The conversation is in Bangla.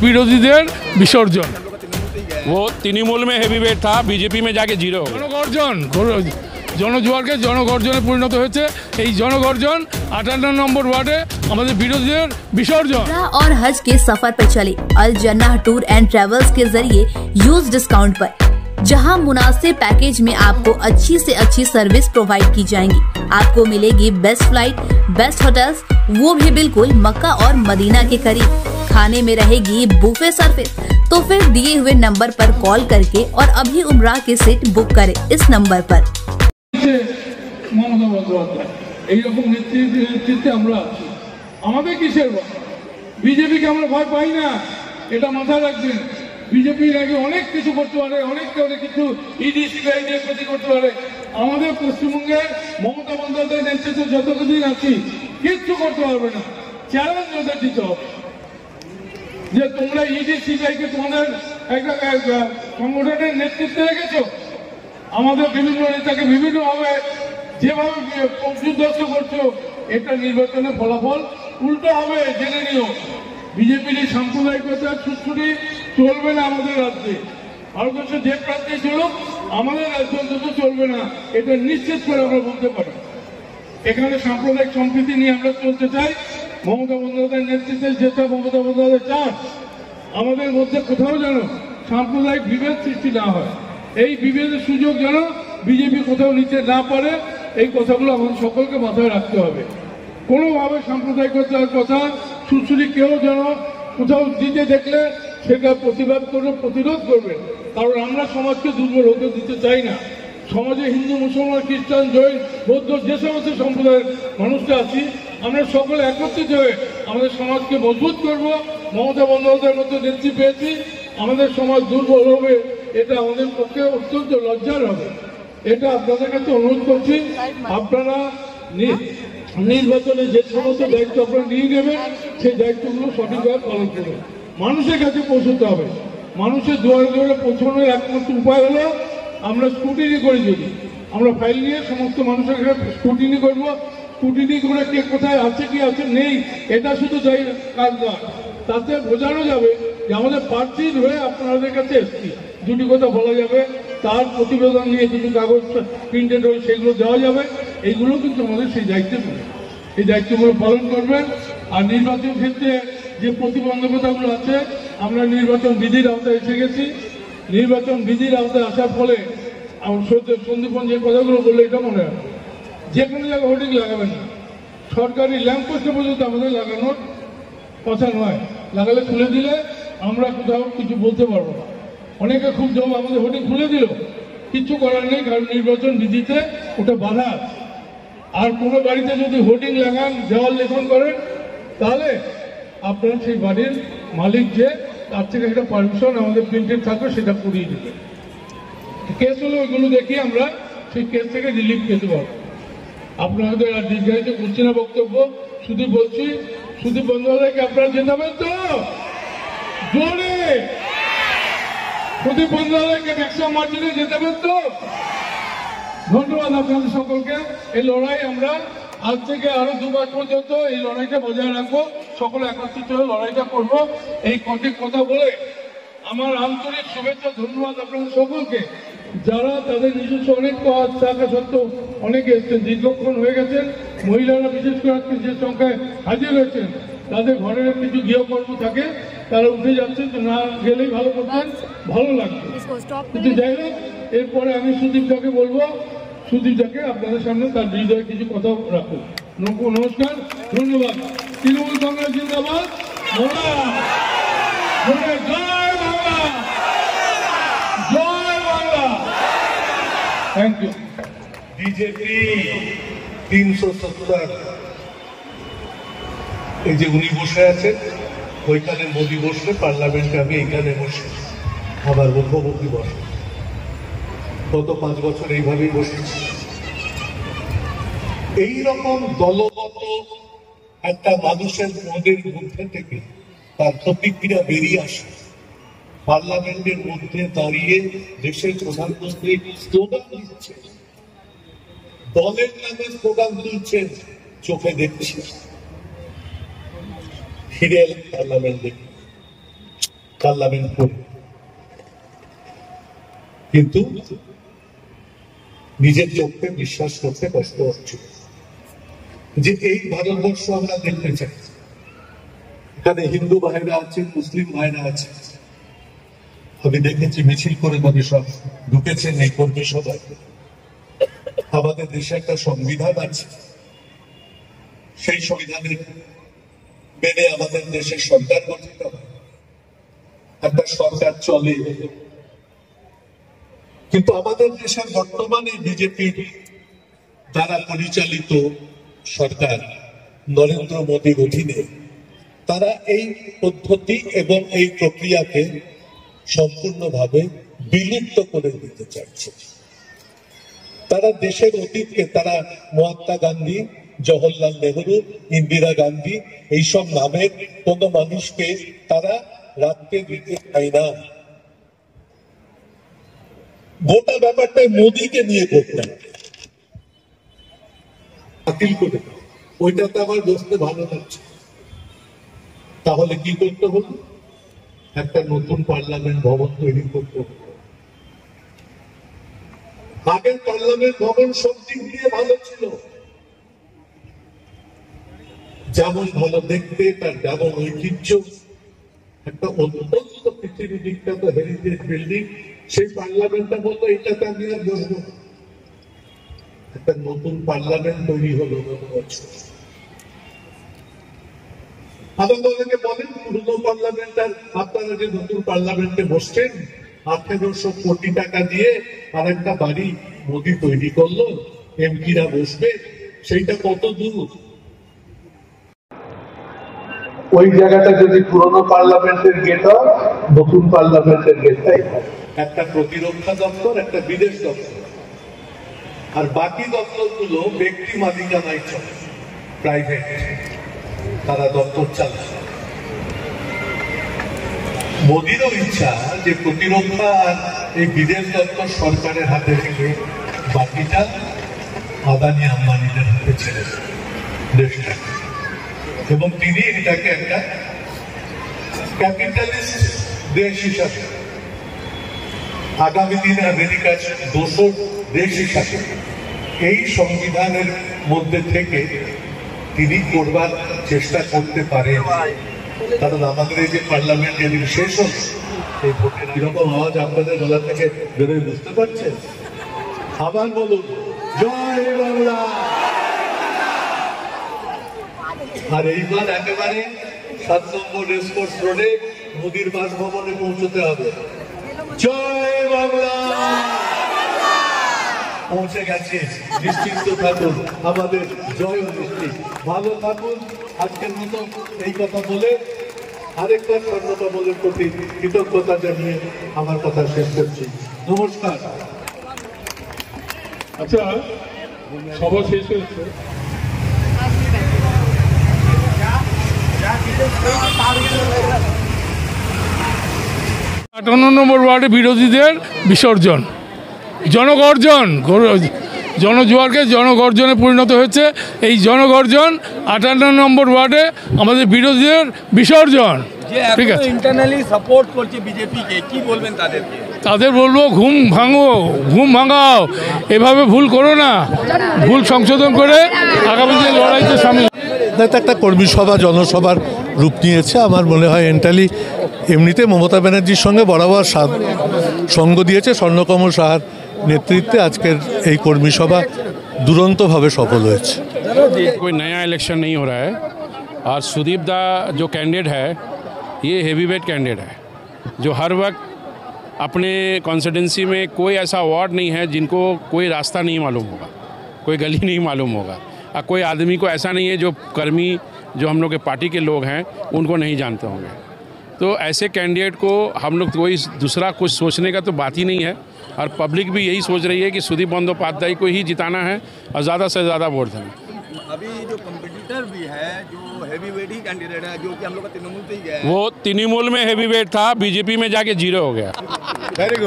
বিরোধীদের বিসর্জন। वो तृणमूल में हैवी वेट था, बीजेपी में जाके जीरो। জনগর্জন, জনজোয়ারকে জনগর্জনে পরিণত হয়েছে। এই জনগর্জন 58 নম্বর ওয়ার্ডে আমাদের বিরোধীদের বিসর্জন। और हज के सफर पर चले अल जन्ना टूर एंड ट्रेवल्स के जरिए यूज डिस्काउंट पर, जहां मुनासिब पैकेज में आपको अच्छी से अच्छी सर्विस प्रोवाइड की जाएंगी। आपको मिलेगी बेस्ट फ्लाइट, बेस्ट होटल्स, वो भी बिल्कुल मक्का और मदीना के करीब। खाने में रहेगी बुफे सर्विस। तो फिर दिए हुए नंबर पर कॉल करके और अभी उमरा के सीट बुक करें इस नंबर पर। মমতা বন্দ্যোপাধ্যায় এইরকম নেতৃত্বে আমরা আছি। আমাদের কিসের ভয়? বিজেপিকে আমরা ভয় পাই না, এটা মাথায় রাখবেন। বিজেপি নাকি অনেক কিছু করতে পারে, অনেক কিছু ইডি সিবিআই দিয়ে ক্ষতি করতে পারে। আমাদের পশ্চিমবঙ্গে মমতা বন্দ্যোপাধ্যায়ের নেতৃত্বে যত কিছুদিন আছি কিচ্ছু করতে পারবে না। চ্যালেঞ্জ ওদের দিতে হবে যে তোমরা ইডি সিবিআইকে তোমাদের একটা সংগঠনের নেতৃত্বে রেখেছো, আমাদের বিভিন্ন নেতাকে বিভিন্নভাবে যেভাবে পশুদস্ত করছো, এটা নির্বাচনের ফলাফল উল্টো হবে, জেনে নিও। বিজেপির এই সাম্প্রদায়িকতা ছুটছুটি চলবে না আমাদের রাজ্যে। ভারতবর্ষে যে প্রান্তে চলুক, আমাদের রাজ্য অন্তত চলবে না, এটা নিশ্চিত করে আমরা বলতে পারি। এখানে সাম্প্রদায়িক সম্প্রীতি নিয়ে আমরা চলতে চাই। মমতা বন্দ্যোপাধ্যায়ের নেতৃত্বে যেটা মমতা বন্দ্যোপাধ্যায় চান, আমাদের মধ্যে কোথাও যেন সাম্প্রদায়িক বিভেদ সৃষ্টি না হয়, এই বিভেদের সুযোগ যেন বিজেপি কোথাও নিতে না পারে, এই কথাগুলো আমাদের সকলকে মাথায় রাখতে হবে। কোনোভাবে সাম্প্রদায়িকতার কথা সুশ্রী কেউ যেন কোথাও দিতে দেখলে সেটা প্রতিবাদ করবে, প্রতিরোধ করবে, কারণ আমরা সমাজকে দুর্বল হতে দিতে চাই না। সমাজে হিন্দু, মুসলমান, খ্রিস্টান, জৈন, বৌদ্ধ যে সমস্ত সম্প্রদায়ের মানুষরা আছি, আমরা সকলে একত্রিত হয়ে আমাদের সমাজকে মজবুত করব। মমতা বন্দ্যোপাধ্যায়ের মতো নেত্রী পেয়েছি, আমাদের সমাজ দুর্বল হবে, এটা আমাদের পক্ষে অত্যন্ত লজ্জার হবে। এটা আপনাদের কাছে অনুরোধ করছি, আপনারা নির্বাচনে যে সমস্ত দায়িত্ব আপনারা নিয়ে নেবেন, সেই দায়িত্বগুলো সঠিকভাবে পালন করবেন। মানুষের কাছে পৌঁছতে হবে। মানুষের দুয়ারে দুয়ারে পৌঁছানোর একমাত্র উপায় হলো আমরা স্ক্রুটিনি করি। যদি আমরা ফাইল নিয়ে সমস্ত মানুষের কাছে স্ক্রুটিনি করবো, স্ক্রুটিনি করে কে কোথায় আছে কি আছে নেই, এটা শুধু কাজ নয়, তাতে বোঝানো যাবে যে আমাদের প্রার্থীর হয়ে আপনাদের কাছে এসছি। দুটি কথা বলা যাবে, তার প্রতিবেদন নিয়ে কিছু কাগজ প্রিন্টেড হয়ে সেগুলো দেওয়া যাবে। এইগুলো কিন্তু আমাদের সেই দায়িত্বে পড়ে, এই দায়িত্বগুলো পালন করবেন। আর নির্বাচন ক্ষেত্রে যে প্রতিবন্ধকতাগুলো আছে, আমরা নির্বাচন বিধির আওতায় এসে গেছি। নির্বাচন বিধির আওতায় আসার ফলে সন্দীপন যে কথাগুলো বললো, এটা মনে রাখবে, যে কোনো জায়গায় হোর্ডিং লাগাবেন না। সরকারি ল্যাম্পপোস্টে পর্যন্ত আমাদের লাগানোর কথা নয়, লাগালে খুলে দিলে আমরা কোথাও কিছু বলতে পারবো না। অনেকে খুব জব আমাদের হোর্ডিং খুলে দিল, কিছু করার নেই, কারণ নির্বাচন বিধিতে ওটা বাধা আছে। আর কোনো বাড়িতে যদি হোর্ডিং লাগান, দেওয়াল লেখন করেন, তাহলে আপনার সেই বাড়ির মালিক যে, তার থেকে একটা পারমিশন আমাদের প্রিন্টেড থাকবে, সেটা করিয়ে দেবে। কেস হলে ওইগুলো দেখিয়ে আমরা সেই কেস থেকে রিলিফ পেতে পারবো। আপনাদের আর দীর্ঘায়িত করছি না বক্তব্য, শুধু বলছি সুদীপ বন্দ্যোপাধ্যায়কে আপনারা জেতাবেন তো জোরে, সুদীপ বন্দ্যোপাধ্যায়কে ম্যাক্সিমাম মার্জিনে জেতাবেন তো। ধন্যবাদ আপনাদের সকলকে। এই লড়াই আমরা আজ থেকে আরো 2 মাস পর্যন্ত এই লড়াইটা বজায় রাখবো, সকলে একত্রিত হয়ে লড়াইটা করবো। এই কঠিন কথা বলে আমার আন্তরিক শুভেচ্ছা, ধন্যবাদ আপনাদের সকলকে, যারা তাদের নিজস্ব অনেক কাজ থাকা সত্ত্বেও অনেকে এসছেন, দীর্ঘক্ষণ হয়ে গেছেন। মহিলারা বিশেষ করে যে সংখ্যায় হাজির হয়েছেন, তাদের ঘরের কিছু গৃহকর্ম থাকে, তারা উঠে যাচ্ছেন, না গেলেই ভালো করতেন, ভালো লাগবে। কিন্তু যাই হোক, এরপরে আমি সুদীপটাকে বলবো, সুদীপটাকে আপনাদের সামনে তার হৃদয়ে কিছু কথা রাখুন। নমস্কার, ধন্যবাদ। তৃণমূল কংগ্রেস জিন্দাবাদ, জয় বাংলা, জয় বাংলা। Thank you. বিজেপি 370, এই যে উনি বসে আছেন, ওইখানে মোদী বসলে পার্লামেন্টে আমি এইখানে বসে, আবার মুখ্যমন্ত্রী বসে, গত 5 বছর এইভাবেই বসেছি। এইরকম দলগত একটা মানুষের মনের মধ্যে থেকে তার প্রতিক্রিয়া বেরিয়ে আসে, পার্লামেন্টের মধ্যে দাঁড়িয়ে দেশের প্রধানমন্ত্রী স্লোগান দিচ্ছে, দলের নামে স্লোগান তুলছেন, চোখে দেখছি, ফিরে এলেন পার্লামেন্ট দেখে। পার্লামেন্ট করে, কিন্তু নিজের চোখে বিশ্বাস করতে কষ্ট হচ্ছে যে এই ভারতবর্ষ আমরা দেখতে চাই। এখানে হিন্দু ভাইরা আছে, মুসলিম ভাইরা আছে। আমি দেখেছি মিছিল করে সব ঢুকেছেন এই কর্মী সভায়। আমাদের দেশে একটা সংবিধান আছে, সেই সংবিধানের মেনে আমাদের দেশের সরকার গঠিত হয়, একটা সরকার চলে। কিন্তু আমাদের দেশের বর্তমানে বিজেপির দ্বারা পরিচালিত সরকার নরেন্দ্র মোদীর অধীনে তারা এই পদ্ধতি এবং এই প্রক্রিয়াকে সম্পূর্ণভাবে বিলুপ্ত করে দিতে চাইছে। তারা দেশের অতীতকে, তারা মহাত্মা গান্ধী, জওহরলাল নেহরু, ইন্দিরা গান্ধী এইসব নামের কোন মানুষকে তারা রাখতে দিতে চায় না। গোটা ব্যাপারটা মোদীকে নিয়ে করতেন, বাতিল করে ওইটাতে আমার বসতে ভালো লাগছে। তাহলে কি করতে হলো? একটা নতুন পার্লামেন্ট ভবন তৈরি করতে হলো। আগের পার্লামেন্ট ভবন সব দিক দিয়ে ভালো ছিল, যেমন ভালো দেখতে, তার যেমন ঐতিহ্য, একটা অত্যন্ত পৃথিবী বিখ্যাত হেরিটেজ বিল্ডিং। সেই পার্লামেন্টটা বলতো এটাতে আমি আর বসবো। একটা নতুন পার্লামেন্ট তৈরি হলো গত বছর। আমাদের অনেকে বলেন পুরনো পার্লামেন্ট আর আপনারা যে নতুন পার্লামেন্টে বসছেন 1800 কোটি টাকা দিয়ে আর একটা বাড়ি মোদি তৈরি করলো, এমপিরা বসবে, সেইটা কত দূর? ওই জায়গাটা যদি পুরনো পার্লামেন্টের গেট হয়, নতুন পার্লামেন্টের গেটটাই হয়। একটা প্রতিরক্ষা দপ্তর, একটা বিদেশ দপ্তর, আর বাকি দপ্তরগুলো ব্যক্তি মালিকানায় চলে, প্রাইভেট, তারা দপ্তর চালায়। মোদিরও ইচ্ছা যে প্রতিরক্ষা আর এই বিদেশ দপ্তর সরকারের হাতে রেখে বাকিটা আদানি আম্বানিদের হাতে ছেড়ে দেশটা, এবং তিনি এটাকে একটা ক্যাপিটালিস্ট দেশ হিসাবে, আগামী দিনে আমেরিকার দোসর দেশ হিসাবে এই সংবিধানের মধ্যে থেকে তিনি করবার চেষ্টা করতে পারেন। কারণ আমাদের এই যে পার্লামেন্ট যেদিন শেষ হল, এই ভোটের কিরকম আওয়াজ আপনাদের গলা থেকে বেরোয় বুঝতে পারছেন? আবার বলুন জয় বাংলা। আর এইবার একেবারে 7 নম্বর রেসকোর্স রোডে মোদির বাসভবনে পৌঁছতে হবে। জয় বাংলা। পৌঁছে গেছে, নিশ্চিন্ত থাকুন, আমাদের জয় নিশ্চিত। ভালো থাকুন। আজকের মতো এই কথা বলে আরেকবার স্বর্ণকমলের প্রতি কৃতজ্ঞতা জানিয়ে আমার কথা শেষ করছি। নমস্কার। আচ্ছা, সভা শেষ হয়েছে। 58 নম্বর ওয়ার্ডে বিরোধীদের বিসর্জন, জনগর্জন, জনজোয়ারকে জনগর্জনে পরিণত হয়েছে। এই জনগর্জন 58 নম্বর ওয়ার্ডে আমাদের বিরোধীদের বিসর্জন। ঠিক আছে, ইন্টারনালি সাপোর্ট করছে বিজেপিকে, কি বলবেন তাদেরকে? তাদের বলবো ঘুম ভাঙাও, এভাবে ভুল করো না, ভুল সংশোধন করে আগামী দিনে লড়াইতে সামিল। একটা কর্মী সভা, জনসভার রূপ নিয়েছে। আমার মনে হয় এন্টালি এমনিতে মমতা ব্যানার্জির সঙ্গে বরাবর সঙ্গ দিয়েছে। স্বর্ণকমল সাহার নেতৃত্বে আজকের এই কর্মী সভা দুরন্তভাবে সফল হয়েছে। कोई नया इलेक्शन नहीं हो रहा है और सुदीप दा जो कैंडिडेट है ये हेवी वेट कैंडिडेट है, जो हर वक्त अपने कॉन्स्टिट्यूंसी में कोई ऐसा वार्ड नहीं है जिनको कोई रास्ता नहीं मालूम होगा, कोई गली नहीं मालूम होगा, और कोई आदमी को ऐसा नहीं है जो कर्मी, जो हम लोग के पार्टी के लोग हैं, उनको नहीं जानते होंगे। तो ऐसे कैंडिडेट को हम लोग कोई दूसरा कुछ सोचने का तो बात ही नहीं है, और पब्लिक भी यही सोच रही है कि सुदीप बंदोपाध्याय को ही जिताना है और ज़्यादा से ज़्यादा वोट देना। अभी जो कंपटीटर भी है, जो हेवी वेट ही कैंडिडेट है, जो कि हम लोग का तृणमूल से ही गया है, वो तृणमूल में हेवी वेट था, बीजेपी में जाके 0 हो गया। Very good.